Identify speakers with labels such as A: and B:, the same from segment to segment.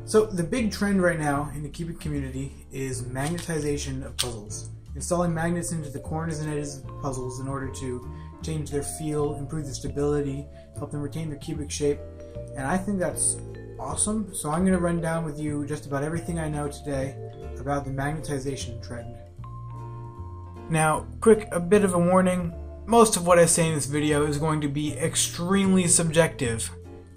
A: So the big trend right now in the cubic community is magnetization of puzzles. Installing magnets into the corners and edges of puzzles in order to change their feel, improve their stability, help them retain their cubic shape. And I think that's awesome. So I'm going to run down with you just about everything I know today about the magnetization trend. Now, a bit of a warning. Most of what I say in this video is going to be extremely subjective.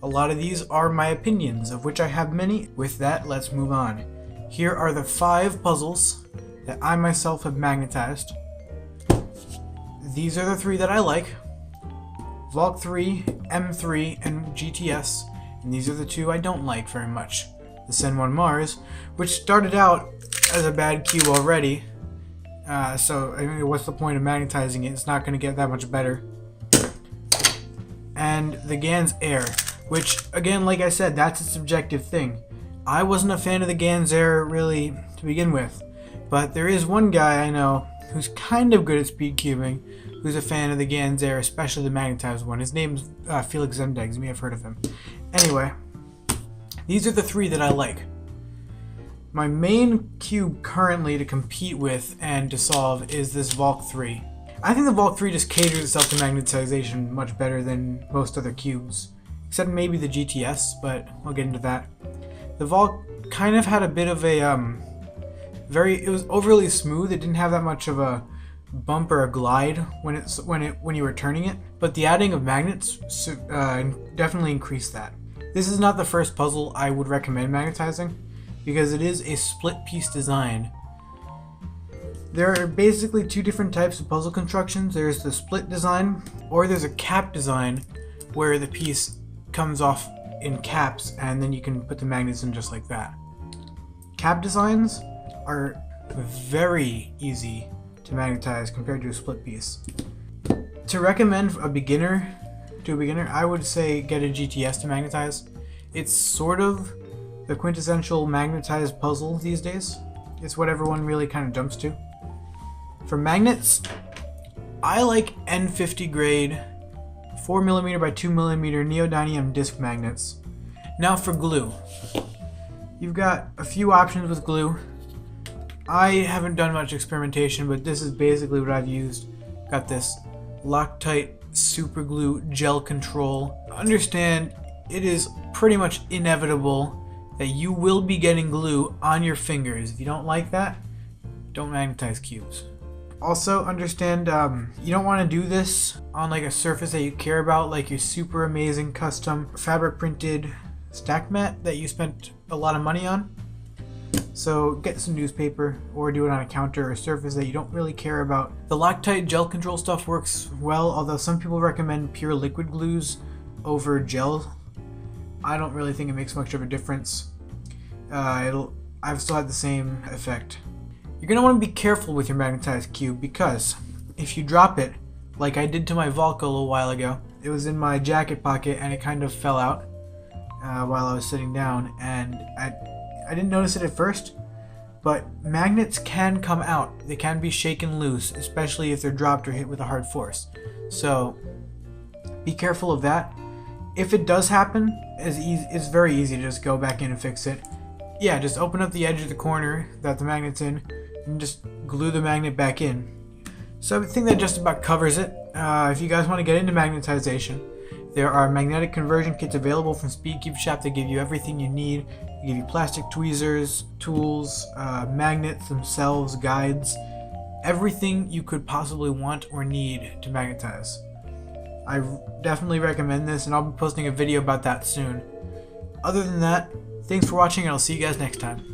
A: A lot of these are my opinions, of which I have many. With that, let's move on. Here are the 5 puzzles that I myself have magnetized. These are the 3 that I like: Valk 3, M3, and GTS. And these are the 2 I don't like very much. The Sen 1 Mars, which started out as a bad cube already. So I mean, what's the point of magnetizing it? It's not going to get that much better. And the Gans Air, which, again, like I said, that's a subjective thing. I wasn't a fan of the Gans Air really to begin with, but there is one guy I know who's kind of good at speed cubing, who's a fan of the Gans Air, especially the magnetized one. His name's Felix Zemdegs. You may have heard of him. Anyway, these are the 3 that I like. My main cube currently to compete with and to solve is this Valk 3. I think the Valk 3 just caters itself to magnetization much better than most other cubes, except maybe the GTS, but I'll get into that. The Valk kind of had a bit of a it was overly smooth. It didn't have that much of a bump or a glide when you were turning it, but the adding of magnets definitely increased that. This is not the first puzzle I would recommend magnetizing, because it is a split piece design. There are basically 2 different types of puzzle constructions. There's the split design, or there's a cap design where the piece comes off in caps and then you can put the magnets in just like that. Cap designs are very easy to magnetize compared to a split piece. To recommend a beginner, I would say get a GTS to magnetize. It's sort of the quintessential magnetized puzzle these days. It's what everyone really kind of jumps to. For magnets, I like N50 grade 4mm by 2mm neodymium disc magnets. Now for glue. You've got a few options with glue. I haven't done much experimentation, but this is basically what I've used. Got this Loctite super glue gel control. Understand, it is pretty much inevitable that you will be getting glue on your fingers. If you don't like that, don't magnetize cubes. Also understand, you don't want to do this on like a surface that you care about, like your super amazing custom fabric printed stack mat that you spent a lot of money on. So get some newspaper or do it on a counter or a surface that you don't really care about. The Loctite gel control stuff works well, although some people recommend pure liquid glues over gel. I don't really think it makes much of a difference. I've still had the same effect. You're going to want to be careful with your magnetized cube, because if you drop it, like I did to my Valk a little while ago, it was in my jacket pocket and it kind of fell out while I was sitting down, and I didn't notice it at first, but magnets can come out. They can be shaken loose, especially if they're dropped or hit with a hard force. So be careful of that. If it does happen, it's very easy to just go back in and fix it. Yeah, just open up the edge of the corner that the magnet's in and just glue the magnet back in. So I think that just about covers it. If you guys want to get into magnetization, there are magnetic conversion kits available from Speedcube Shop that give you everything you need. They give you plastic tweezers, tools, magnets themselves, guides, everything you could possibly want or need to magnetize. I definitely recommend this, and I'll be posting a video about that soon. Other than that, thanks for watching, and I'll see you guys next time.